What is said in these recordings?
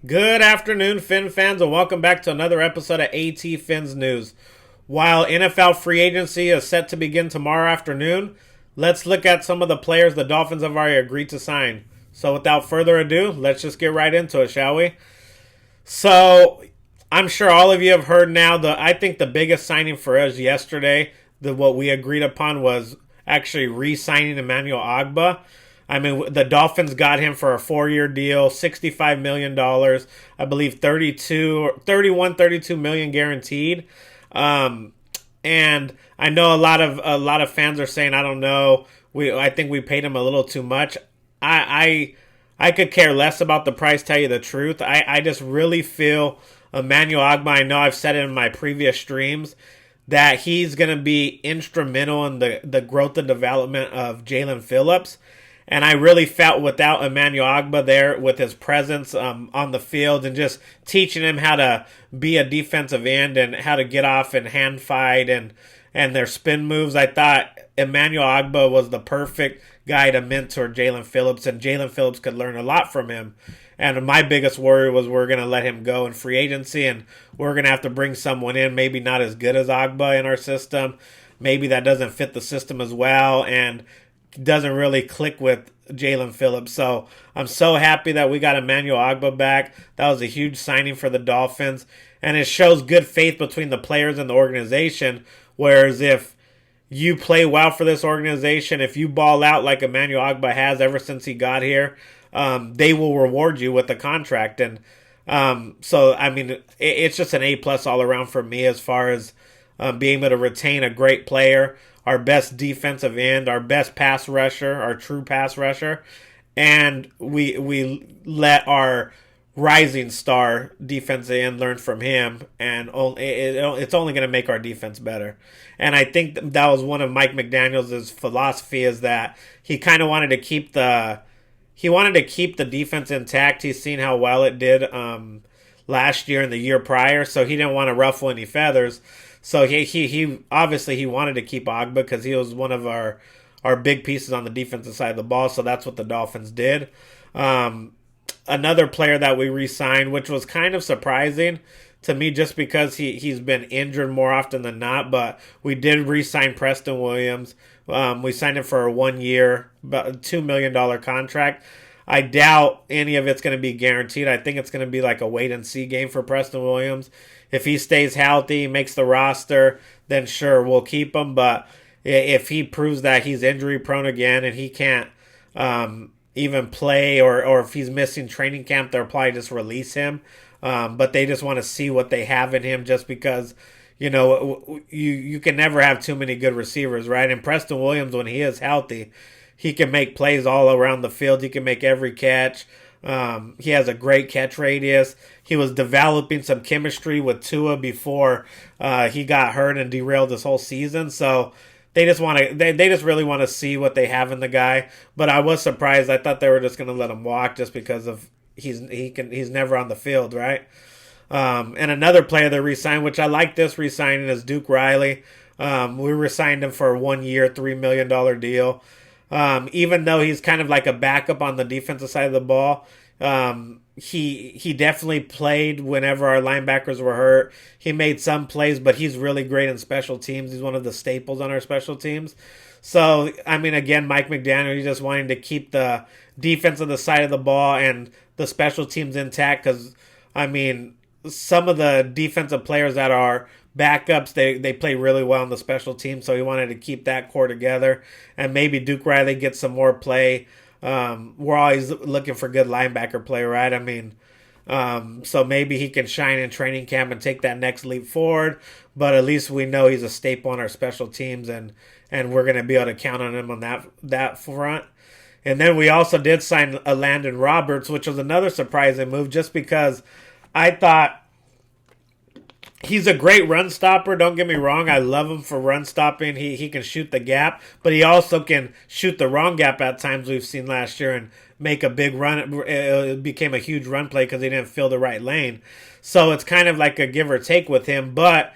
Good afternoon, Fin fans, and welcome back to another episode of AT Fins News. While NFL free agency is set to begin tomorrow afternoon, let's look at some of the players the Dolphins have already agreed to sign. So without further ado, let's just get right into it, shall we? So I'm sure all of you have heard now. I think the biggest signing for us yesterday, what we agreed upon, was actually re-signing Emmanuel Ogbah. I mean, the Dolphins got him for a 4-year deal, $65 million. I believe 32 million guaranteed. And I know a lot of fans are saying, I don't know. I think we paid him a little too much. I could care less about the price. Tell you the truth, I just really feel Emmanuel Ogbah. I know I've said it in my previous streams that he's going to be instrumental in the growth and development of Jalen Phillips. And I really felt without Emmanuel Ogbah there with his presence on the field and just teaching him how to be a defensive end and how to get off and hand fight and their spin moves, I thought Emmanuel Ogbah was the perfect guy to mentor Jalen Phillips, and Jalen Phillips could learn a lot from him. And my biggest worry was we're going to let him go in free agency, and we're going to have to bring someone in, maybe not as good as Ogbah in our system. Maybe that doesn't fit the system as well, and doesn't really click with Jalen Phillips. So I'm so happy that we got Emmanuel Ogbah back. That was a huge signing for the Dolphins. And it shows good faith between the players and the organization. Whereas if you play well for this organization, if you ball out like Emmanuel Ogbah has ever since he got here, they will reward you with a contract. And so, I mean, it's just an A-plus all around for me as far as being able to retain a great player, our best defensive end, our best pass rusher, our true pass rusher, and we let our rising star defensive end learn from him, and it's only going to make our defense better. And I think that was one of Mike McDaniel's philosophy, is that he kind of wanted to keep the defense intact. He's seen how well it did last year and the year prior, so he didn't want to ruffle any feathers. So he obviously he wanted to keep Ogbah because he was one of our big pieces on the defensive side of the ball. So that's what the Dolphins did. Another player that we re-signed, which was kind of surprising to me, just because he's been injured more often than not. But we did re-sign Preston Williams. We signed him for a 1-year, about $2 million contract. I doubt any of it's going to be guaranteed. I think it's going to be like a wait-and-see game for Preston Williams. If he stays healthy, makes the roster, then sure, we'll keep him. But if he proves that he's injury-prone again and he can't even play, or if he's missing training camp, they'll probably just release him. But they just want to see what they have in him, just because, you know, you can never have too many good receivers, right? And Preston Williams, when he is healthy, he can make plays all around the field. He can make every catch. He has a great catch radius. He was developing some chemistry with Tua before he got hurt and derailed this whole season. So they just want to. They just really want to see what they have in the guy. But I was surprised. I thought they were just going to let him walk just because of he's never on the field, right? And another player they re-signed, which I like this re-signing, is Duke Riley. We re-signed him for a 1-year, $3 million deal. Even though he's kind of like a backup on the defensive side of the ball, he definitely played whenever our linebackers were hurt. He made some plays, but he's really great in special teams. He's one of the staples on our special teams. So, I mean, again, Mike McDaniel, he's just wanting to keep the defense on the side of the ball and the special teams intact because, I mean, some of the defensive players that are backups, they play really well on the special team, so he wanted to keep that core together, and maybe Duke Riley gets some more play. We're always looking for good linebacker play, right? I mean, so maybe he can shine in training camp and take that next leap forward, but at least we know he's a staple on our special teams, and we're going to be able to count on him on that front. And then we also did sign a Landon Roberts, which was another surprising move, just because I thought he's a great run stopper. Don't get me wrong. I love him for run stopping. He can shoot the gap, but he also can shoot the wrong gap at times, we've seen last year, and make a big run. It became a huge run play because he didn't fill the right lane. So it's kind of like a give or take with him. But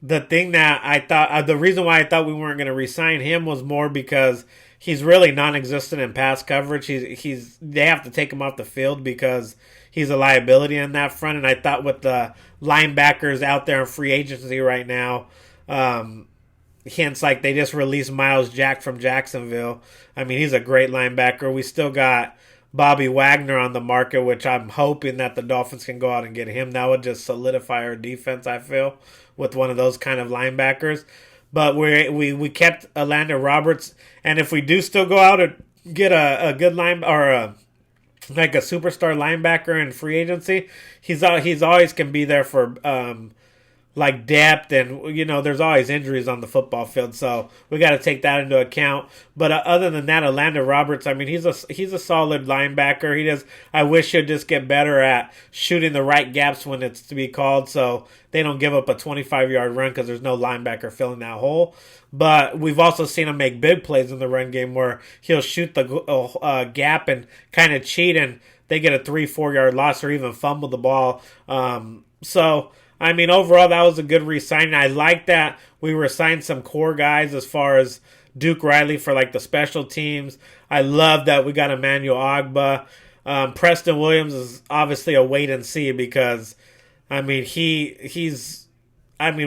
the thing that I thought, the reason why I thought we weren't going to re-sign him was more because he's really non-existent in pass coverage. They have to take him off the field because he's a liability in that front. And I thought with the linebackers out there in free agency right now, hints like they just released Miles Jack from Jacksonville. I mean, he's a great linebacker. We still got Bobby Wagner on the market, which I'm hoping that the Dolphins can go out and get him. That would just solidify our defense, I feel, with one of those kind of linebackers. But we kept Landon Roberts, and if we do still go out and get a good line or like a superstar linebacker in free agency, he's always can be there for like depth, and there's always injuries on the football field, so we got to take that into account. But other than that, Landon Roberts, I mean, he's a solid linebacker. I wish he'd just get better at shooting the right gaps when it's to be called, so they don't give up a 25-yard run because there's no linebacker filling that hole. But we've also seen him make big plays in the run game where he'll shoot the gap and kind of cheat, and they get a 3-4 yard loss or even fumble the ball. So I mean, overall, that was a good re-signing. I like that we re-signed some core guys as far as Duke Riley for like the special teams. I love that we got Emmanuel Ogbah. Preston Williams is obviously a wait and see because, I mean,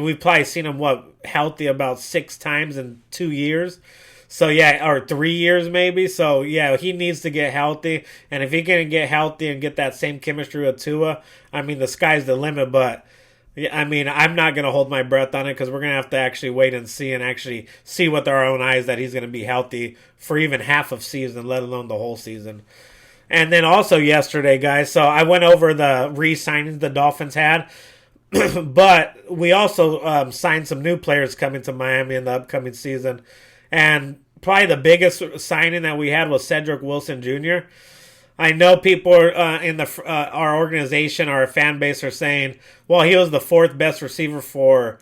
we've probably seen him, healthy about 6 times in 2 years. So, yeah, or 3 years maybe. So, yeah, he needs to get healthy. And if he can get healthy and get that same chemistry with Tua, I mean, the sky's the limit. But yeah, I mean, I'm not going to hold my breath on it because we're going to have to actually wait and see with our own eyes that he's going to be healthy for even half of season, let alone the whole season. And then also yesterday, guys, so I went over the re-signings the Dolphins had, but we also signed some new players coming to Miami in the upcoming season. And probably the biggest signing that we had was Cedric Wilson Jr. I know people in our organization, our fan base, are saying, well, he was the 4th best receiver for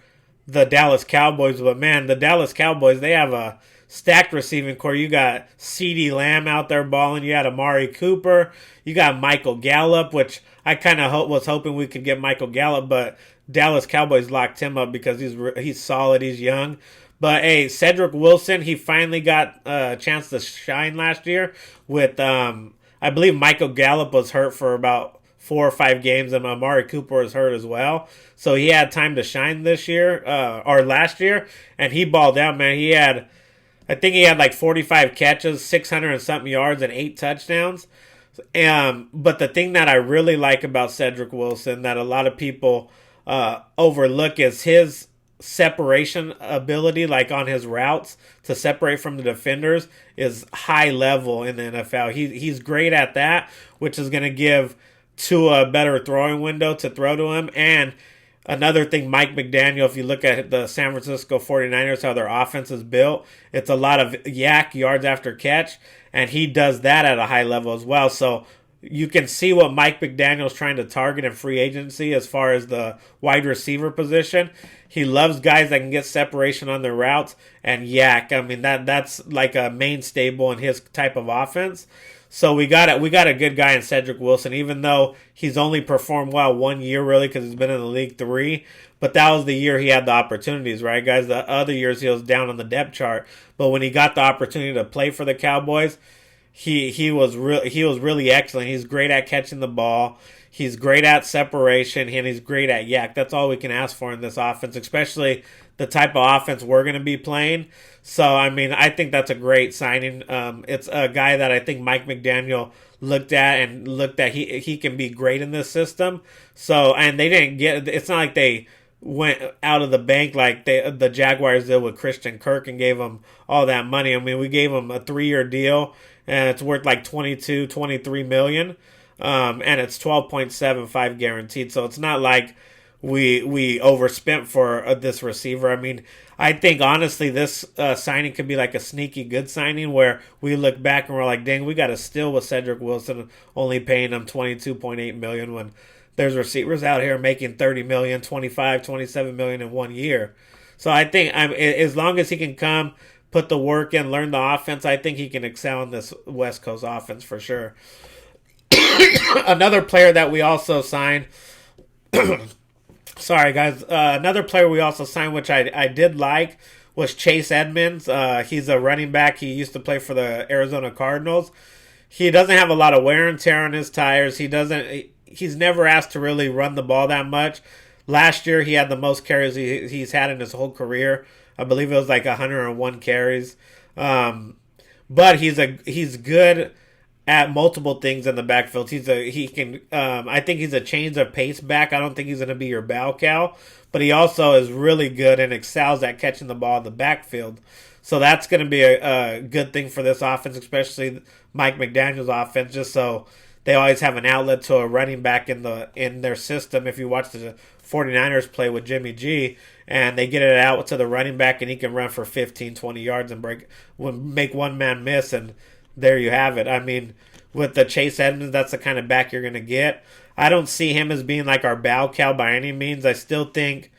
the Dallas Cowboys. But, man, the Dallas Cowboys, they have a stacked receiving core. You got CeeDee Lamb out there balling. You got Amari Cooper. You got Michael Gallup, which I kind of was hoping we could get Michael Gallup, but Dallas Cowboys locked him up because he's solid. He's young. But, hey, Cedric Wilson, he finally got a chance to shine last year with I believe Michael Gallup was hurt for about 4 or 5 games, and Amari Cooper was hurt as well. So he had time to shine this year, or last year, and he balled out, man. I think he had like 45 catches, 600 and something yards, and 8 touchdowns. But the thing that I really like about Cedric Wilson that a lot of people overlook is his separation ability, like on his routes to separate from the defenders, is high level in the NFL. He's great at that, which is going to give Tua a better throwing window to throw to him. And another thing, Mike McDaniel, if you look at the San Francisco 49ers, how their offense is built, it's a lot of yak, yards after catch, and he does that at a high level as well. So you can see what Mike McDaniel's trying to target in free agency as far as the wide receiver position. He loves guys that can get separation on their routes and yak. I mean, that's like a main stable in his type of offense. So we got a good guy in Cedric Wilson, even though he's only performed well 1 year really because he's been in the league 3. But that was the year he had the opportunities, right, guys? The other years he was down on the depth chart. But when he got the opportunity to play for the Cowboys, he was really excellent. He's great at catching the ball. He's great at separation, and he's great at yak. That's all we can ask for in this offense, especially the type of offense we're going to be playing. So, I mean, I think that's a great signing. It's a guy that I think Mike McDaniel looked at he can be great in this system. So, and they didn't get – it's not like they went out of the bank like the Jaguars did with Christian Kirk and gave him all that money. I mean, we gave him a 3-year deal, and it's worth like $23 million. And it's 12.75 guaranteed. So it's not like we overspent for this receiver. I mean, I think honestly this signing could be like a sneaky good signing where we look back and we're like, dang, we got a steal with Cedric Wilson only paying him $22.8 million when there's receivers out here making $30 million, $25, $27 million in 1 year. So I think as long as he can come, put the work in, learn the offense, I think he can excel in this West Coast offense for sure. Another player that we also signed sorry guys, another player we also signed which I did like was Chase Edmonds. He's a running back. He used to play for the Arizona Cardinals. He doesn't have a lot of wear and tear on his tires. he's never asked to really run the ball that much. Last year, he had the most carries he's had in his whole career. I believe it was like 101 carries. But he's good at multiple things in the backfield. I think he's a change of pace back. I don't think he's going to be your bow cow, but he also is really good and excels at catching the ball in the backfield. So that's going to be a good thing for this offense, especially Mike McDaniel's offense, just so they always have an outlet to a running back in their system. If you watch the 49ers play with Jimmy G, and they get it out to the running back, and he can run for 15, 20 yards and make one man miss, and there you have it. I mean, with the Chase Edmonds, that's the kind of back you're going to get. I don't see him as being like our bow cow by any means. I still think,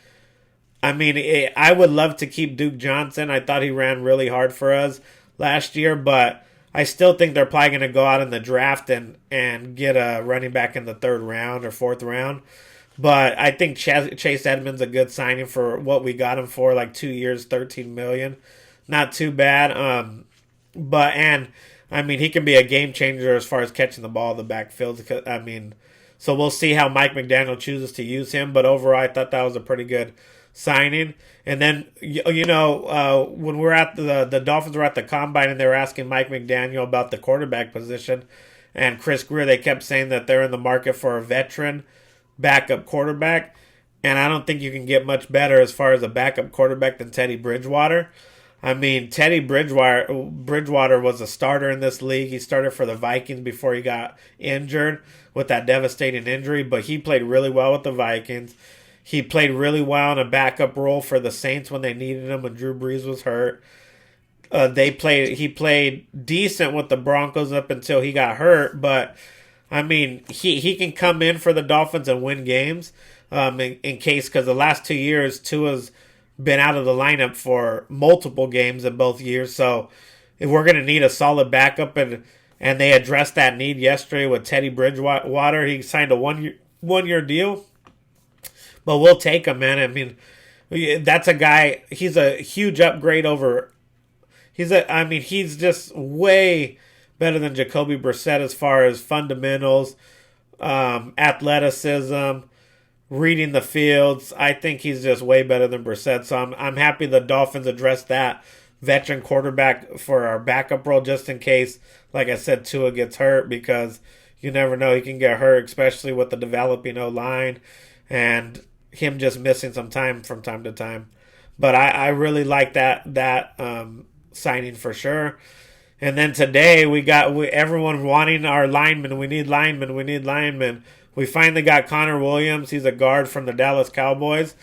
I would love to keep Duke Johnson. I thought he ran really hard for us last year, but I still think they're probably going to go out in the draft and get a running back in the 3rd round or 4th round. But I think Chase Edmonds a good signing for what we got him for, like 2 years, $13 million. Not too bad. He can be a game changer as far as catching the ball in the backfield. So we'll see how Mike McDaniel chooses to use him. But overall, I thought that was a pretty good signing. And then, when we're at the Dolphins were at the combine and they were asking Mike McDaniel about the quarterback position and Chris Greer, they kept saying that they're in the market for a veteran backup quarterback. And I don't think you can get much better as far as a backup quarterback than Teddy Bridgewater. Teddy Bridgewater was a starter in this league. He started for the Vikings before he got injured with that devastating injury, but he played really well with the Vikings. He played really well in a backup role for the Saints when they needed him when Drew Brees was hurt. He played decent with the Broncos up until he got hurt, but he can come in for the Dolphins and win games in case, because the last 2 years, Tua's been out of the lineup for multiple games in both years. So if we're going to need a solid backup, and they addressed that need yesterday with Teddy Bridgewater. He signed a one-year deal, but we'll take him, man. That's a guy. He's a huge upgrade over. He's just way better than Jacoby Brissett as far as fundamentals, athleticism, reading the fields. I think he's just way better than Brissett. So I'm happy the Dolphins addressed that veteran quarterback for our backup role, just in case, like I said, Tua gets hurt, because you never know, he can get hurt, especially with the developing O-line and him just missing some time from time to time. But I really like that signing for sure. And then today everyone wanting our linemen. We need linemen. We finally got Connor Williams. He's a guard from the Dallas Cowboys.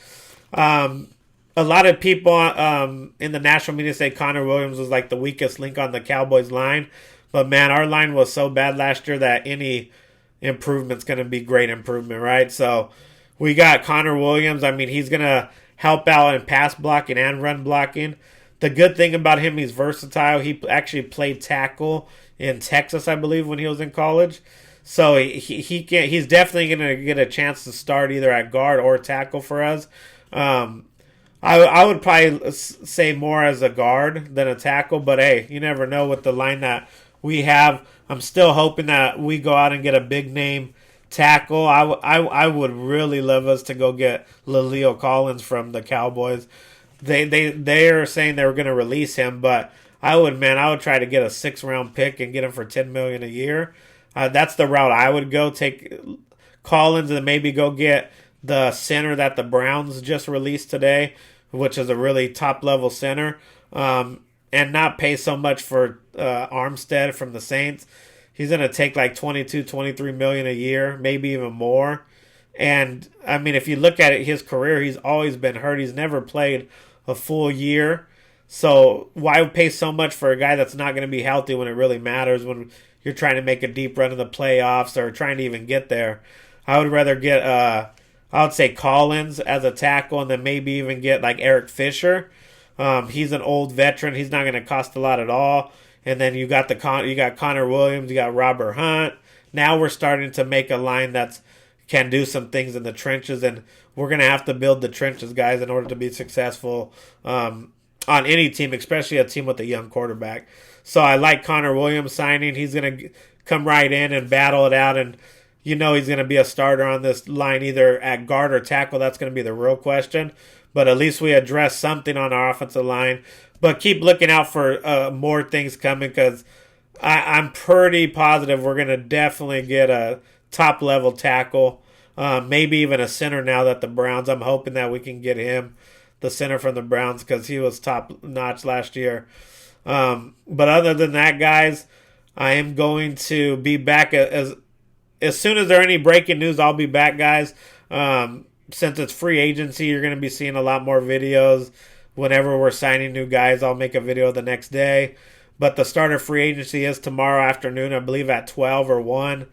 A lot of people in the national media say Connor Williams was like the weakest link on the Cowboys line. But, man, our line was so bad last year that any improvement's going to be great improvement, right? So we got Connor Williams. He's going to help out in pass blocking and run blocking. The good thing about him, he's versatile. He actually played tackle in Texas, I believe, when he was in college. So he's definitely going to get a chance to start either at guard or tackle for us. I would probably say more as a guard than a tackle, but hey, you never know with the line that we have. I'm still hoping that we go out and get a big name tackle. I would really love us to go get La'Leo Collins from the Cowboys. They are saying they were going to release him, but I would try to get a 6th round pick and get him for $10 million a year. That's the route I would go. Take Collins and maybe go get the center that the Browns just released today, which is a really top level center, and not pay so much for Armstead from the Saints. He's going to take like $22-23 million a year, maybe even more. And if you look at it, his career, he's always been hurt. He's never played a full year. So why pay so much for a guy that's not going to be healthy when it really matters, when you're trying to make a deep run in the playoffs or trying to even get there? I would rather get, I would say Collins as a tackle, and then maybe even get like Eric Fisher. He's an old veteran. He's not going to cost a lot at all. And then you got Connor Williams, you got Robert Hunt. Now we're starting to make a line that's can do some things in the trenches, and we're going to have to build the trenches, guys, in order to be successful on any team, especially a team with a young quarterback. So I like Connor Williams signing. He's going to come right in and battle it out, and you know he's going to be a starter on this line, either at guard or tackle. That's going to be the real question. But at least we address something on our offensive line. But keep looking out for more things coming, because I'm pretty positive we're going to definitely get a top-level tackle, maybe even a center now that the Browns. I'm hoping that we can get him, the center from the Browns, because he was top-notch last year. But other than that, guys, I am going to be back as soon as there are any breaking news. I'll be back, guys. Since it's free agency, you're going to be seeing a lot more videos. Whenever we're signing new guys, I'll make a video the next day. But the start of free agency is tomorrow afternoon, I believe at 12 or 1.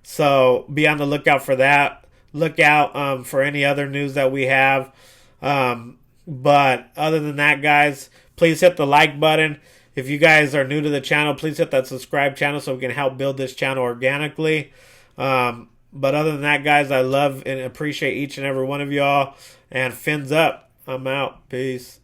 So be on the lookout for that. Look out for any other news that we have. But other than that, guys, please hit the like button. If you guys are new to the channel, please hit that subscribe channel so we can help build this channel organically. But other than that, guys, I love and appreciate each and every one of y'all. And fins up. I'm out. Peace.